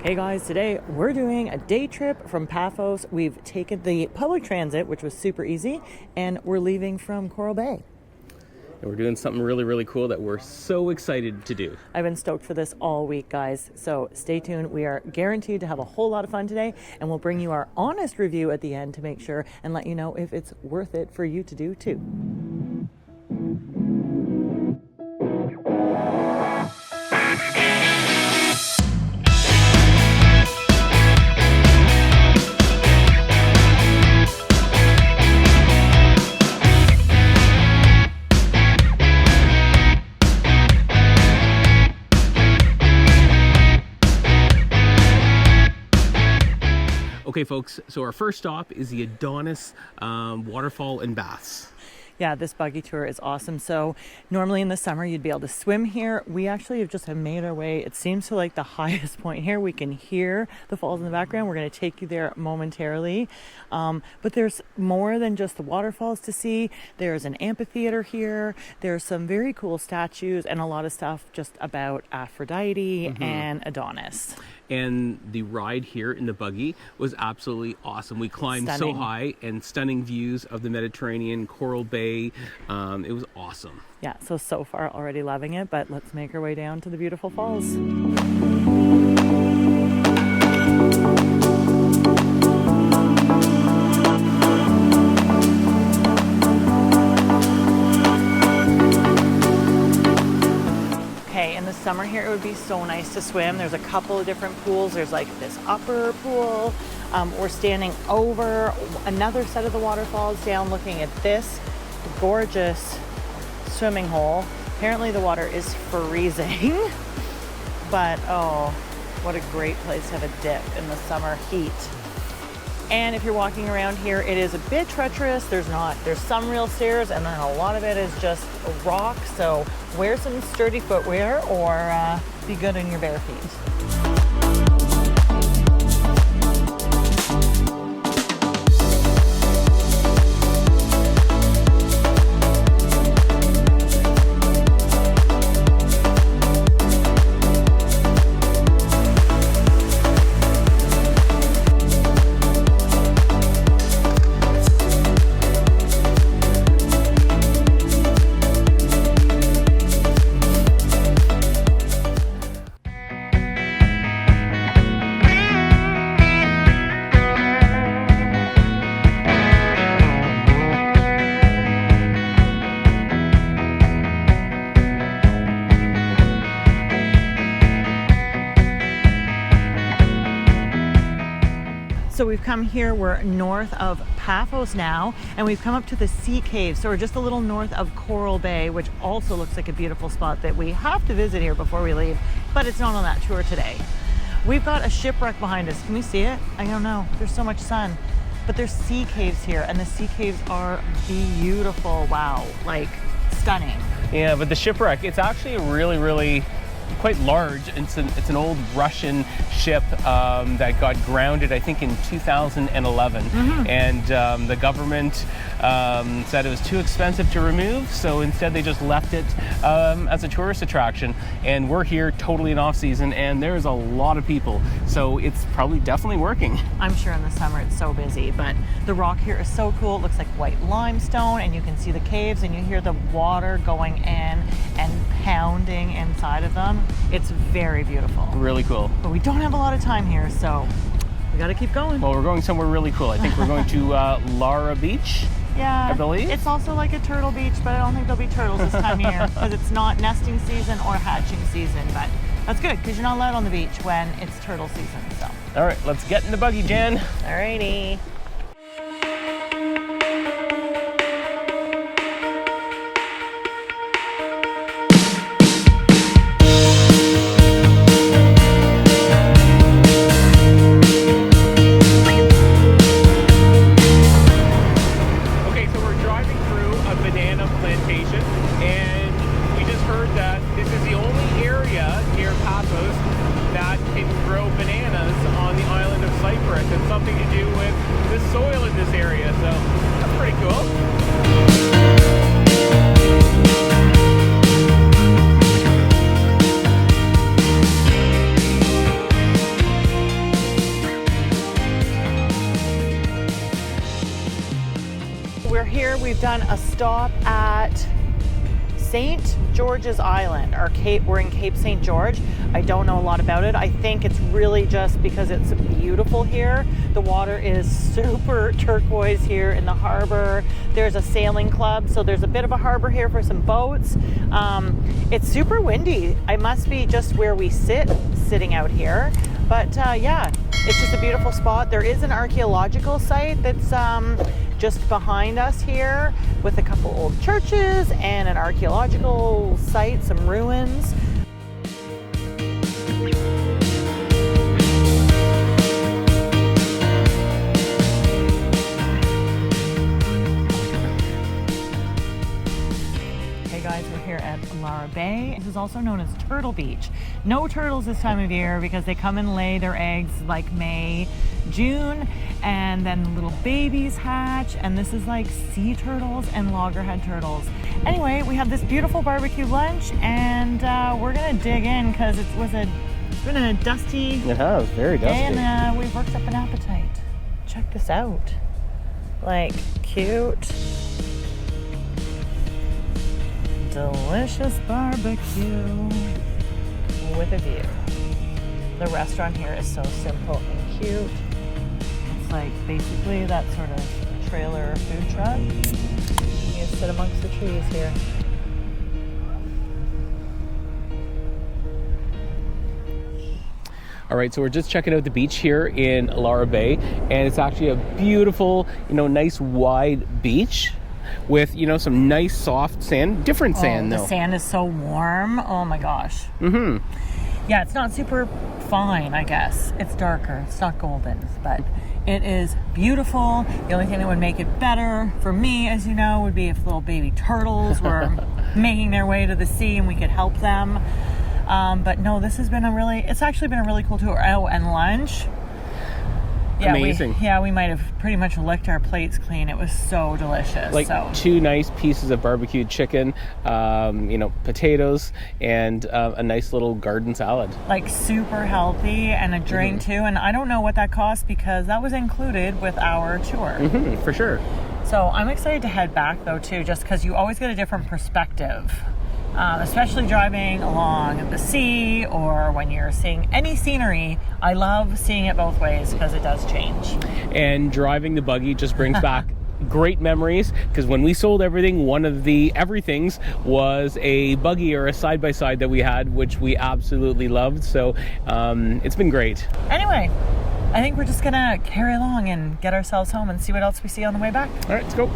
Hey guys, today we're doing a day trip from Paphos. We've taken the public transit, which was super easy, and we're leaving from Coral Bay. And we're doing something really cool that we're so excited to do. I've been stoked for this all week, guys, so stay tuned. We are guaranteed to have a whole lot of fun today, and we'll bring you our honest review at the end to make sure and let you know if it's worth it for you to do too. Okay folks, so our first stop is the Adonis waterfall and baths. Yeah, this buggy tour is awesome. So normally in the summer you'd be able to swim here. We actually have made our way, it seems, to like the highest point here. We can hear the falls in the background. We're going to take you there momentarily. But there's more than just the waterfalls to see. There's an amphitheater here. There's some very cool statues and a lot of stuff just about Aphrodite and Adonis. And the ride here in the buggy was absolutely awesome. We climbed so high, and stunning views of the Mediterranean, Coral Bay. It was awesome. Yeah, so far already loving it, but let's make our way down to the beautiful falls. Summer here, it would be so nice to swim. There's a couple of different pools. There's like this upper pool. We're standing over another set of the waterfalls down looking at this gorgeous swimming hole. Apparently the water is freezing, but oh, what a great place to have a dip in the summer heat. And if you're walking around here, it is a bit treacherous. There's some real stairs, and then a lot of it is just rock. So wear some sturdy footwear or be good on your bare feet. So we've come here, we're north of Paphos now, and we've come up to the sea caves. So we're just a little north of Coral Bay, which also looks like a beautiful spot that we have to visit here before we leave, but it's not on that tour today. We've got a shipwreck behind us. Can we see it? I don't know, there's so much sun. But there's sea caves here, and the sea caves are beautiful. Wow, like stunning. Yeah, but the shipwreck, it's actually really quite large. It's an old Russian ship that got grounded, I think, in 2011. And the government said it was too expensive to remove, so instead they just left it as a tourist attraction. And we're here totally in off season, and there's a lot of people, so it's probably definitely working. I'm sure in the summer it's so busy, but the rock here is so cool. It looks like white limestone, and you can see the caves, and you hear the water going in and pounding inside of them. It's very beautiful. Really cool. But we don't have a lot of time here, so we got to keep going. Well, we're going somewhere really cool. I think we're going to Lara Beach. Yeah, I believe. It's also like a turtle beach, but I don't think there'll be turtles this time of year because it's not nesting season or hatching season. But that's good because you're not allowed on the beach when it's turtle season. So. All right, let's get in the buggy, Jen. Alrighty. Cyprus. It's something to do with the soil in this area, so that's pretty cool. here, we've done a stop at St. George's Island, or Cape. We're in Cape St. George. I don't know a lot about it. I think it's really just because it's beautiful here. The water is super turquoise here in the harbor. There's a sailing club, so there's a bit of a harbor here for some boats. It's super windy. I must be just where we sitting out here. But yeah, it's just a beautiful spot. There is an archaeological site that's just behind us here with a couple old churches and an archaeological site, some ruins. Hey guys, we're here at Lara Bay. This is also known as Turtle Beach. No turtles this time of year because they come and lay their eggs like May, June, and then little babies hatch, and this is like sea turtles and loggerhead turtles. Anyway, we have this beautiful barbecue lunch, and we're gonna dig in because it's been a dusty It has, very dusty. day, and we've worked up an appetite. Check this out. Like, cute, delicious barbecue with a view. The restaurant here is so simple and cute. It's like basically that sort of trailer food truck. You just sit amongst the trees here. All right, so we're just checking out the beach here in Lara Bay, and it's actually a beautiful, nice wide beach with, some nice soft sand, different sand though. The sand is so warm. Oh my gosh. Mm-hmm. Yeah, it's not super fine, I guess. It's darker. It's not golden, but it is beautiful. The only thing that would make it better for me, as you know, would be if little baby turtles were making their way to the sea and we could help them. But no, it's actually been a really cool tour. Oh, and lunch. Yeah, amazing. We might have pretty much licked our plates clean. It was so delicious. Like 2 nice pieces of barbecued chicken, potatoes, and a nice little garden salad. Like super healthy, and a drink too. And I don't know what that cost because that was included with our tour. Mm-hmm, for sure. So I'm excited to head back though too, just because you always get a different perspective. Especially driving along the sea or when you're seeing any scenery. I love seeing it both ways because it does change. And driving the buggy just brings back great memories, because when we sold everything, one of the everythings was a buggy or a side-by-side that we had, which we absolutely loved. So it's been great. Anyway, I think we're just gonna carry along and get ourselves home and see what else we see on the way back. All right, let's go.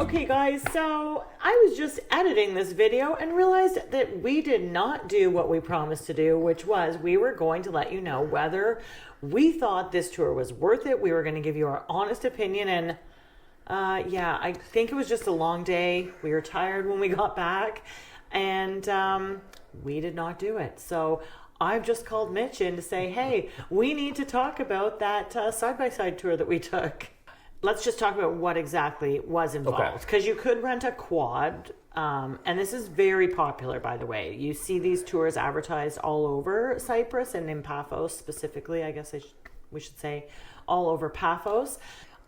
Okay guys, so I was just editing this video and realized that we did not do what we promised to do, which was we were going to let you know whether we thought this tour was worth it. We were going to give you our honest opinion, and yeah, I think it was just a long day. We were tired when we got back, and we did not do it. So I've just called Mitch in to say, hey, we need to talk about that side-by-side tour that we took. Let's just talk about what exactly was involved, because you could rent a quad, and this is very popular, by the way. You see these tours advertised all over Cyprus, and in Paphos specifically, I guess we should say all over Paphos.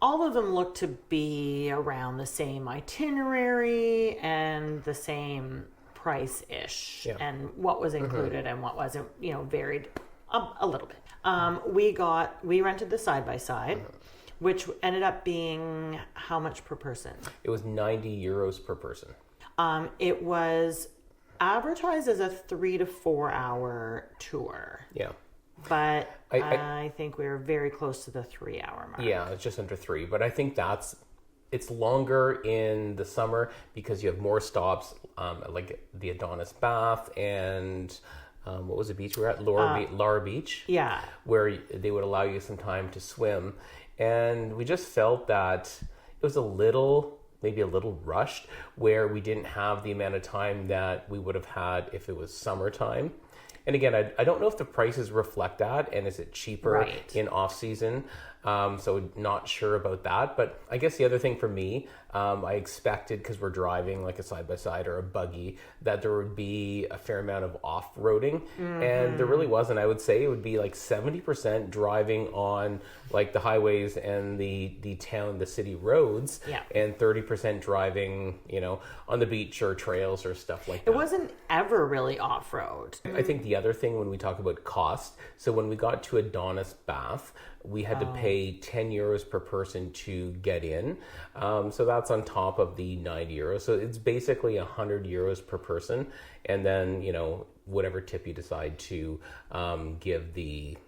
All of them look to be around the same itinerary and the same price-ish, and what was included and what wasn't, varied a little bit. We rented the side-by-side, which ended up being how much per person? It was 90 euros per person. It was advertised as a 3 to 4 hour tour. Yeah. But I think we were very close to the 3 hour mark. Yeah, it's just under 3. But I think that's it's longer in the summer because you have more stops, like the Adonis bath and what was the beach we were at? Laura Beach. Yeah. Where they would allow you some time to swim. And we just felt that it was maybe a little rushed, where we didn't have the amount of time that we would have had if it was summertime. And again, I don't know if the prices reflect that, and is it cheaper in off season? So not sure about that. But I guess the other thing for me, I expected, because we're driving like a side-by-side or a buggy, that there would be a fair amount of off-roading. And there really wasn't. I would say it would be like 70% driving on like the highways and the city roads, and 30% driving, on the beach or trails or stuff like that. It wasn't ever really off-road. I think the other thing when we talk about cost, so when we got to Adonis Bath, we had to pay 10 euros per person to get in. So that's on top of the 90 euros. So it's basically 100 euros per person. And then, whatever tip you decide to give the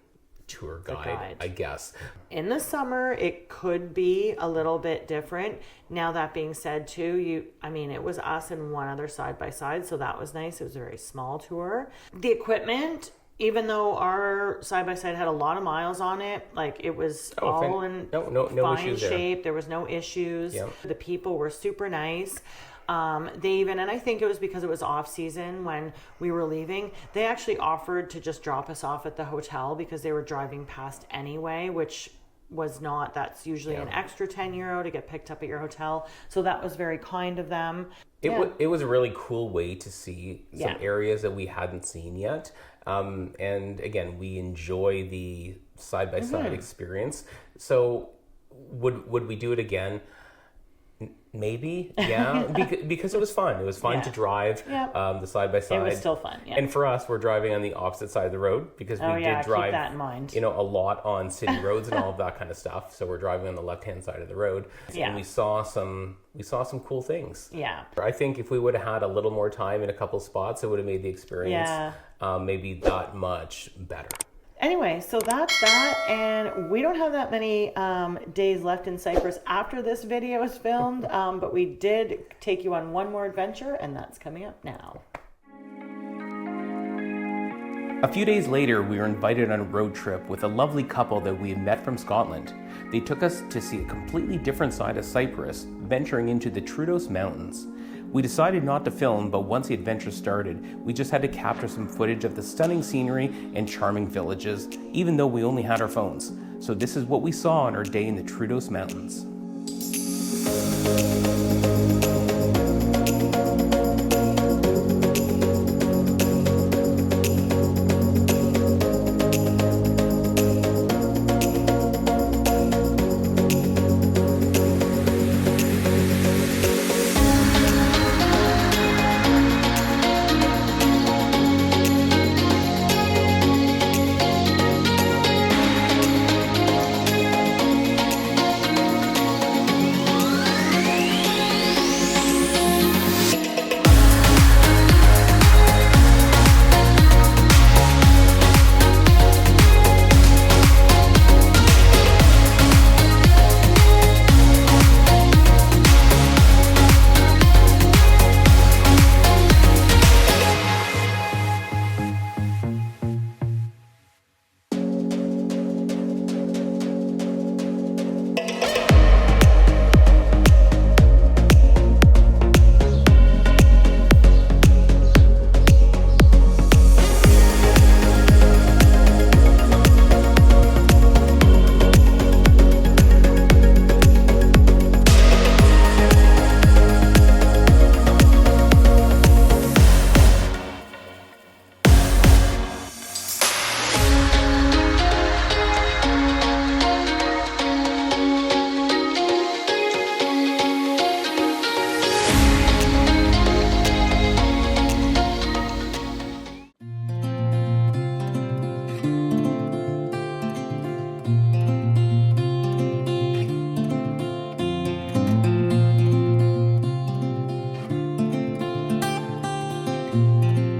tour guide, I guess. In the summer, it could be a little bit different. Now, that being said, too, it was us and one other side by side. So that was nice. It was a very small tour. The equipment, even though our side-by-side had a lot of miles on it, like it was all in fine shape. There was no issues. Yep. The people were super nice. They even, and I think it was because it was off season when we were leaving, they actually offered to just drop us off at the hotel because they were driving past anyway, which was not, that's usually an extra 10 euro to get picked up at your hotel. So that was very kind of them. It was a really cool way to see some areas that we hadn't seen yet. And again, we enjoy the side-by-side experience. So would we do it again? Maybe, yeah, because it was fun. It was fun to drive the side-by-side. It was still fun, yeah. And for us, we're driving on the opposite side of the road because we did drive, keep that in mind. a lot on city roads and all of that kind of stuff. So we're driving on the left-hand side of the road, and we saw some cool things. Yeah, I think if we would have had a little more time in a couple spots, it would have made the experience maybe that much better. Anyway, so that's that, and we don't have that many days left in Cyprus after this video is filmed, but we did take you on one more adventure, and that's coming up now. A few days later, we were invited on a road trip with a lovely couple that we had met from Scotland. They took us to see a completely different side of Cyprus, venturing into the Troodos Mountains. We decided not to film, but once the adventure started, we just had to capture some footage of the stunning scenery and charming villages, even though we only had our phones. So this is what we saw on our day in the Troodos Mountains.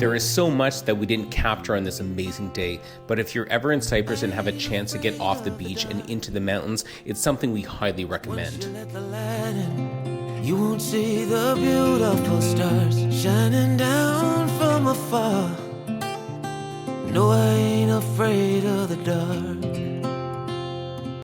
There is so much that we didn't capture on this amazing day, but if you're ever in Cyprus and have a chance to get off the beach and into the mountains, it's something we highly recommend. You won't see the beautiful stars shining down from afar. No, I ain't afraid of the dark.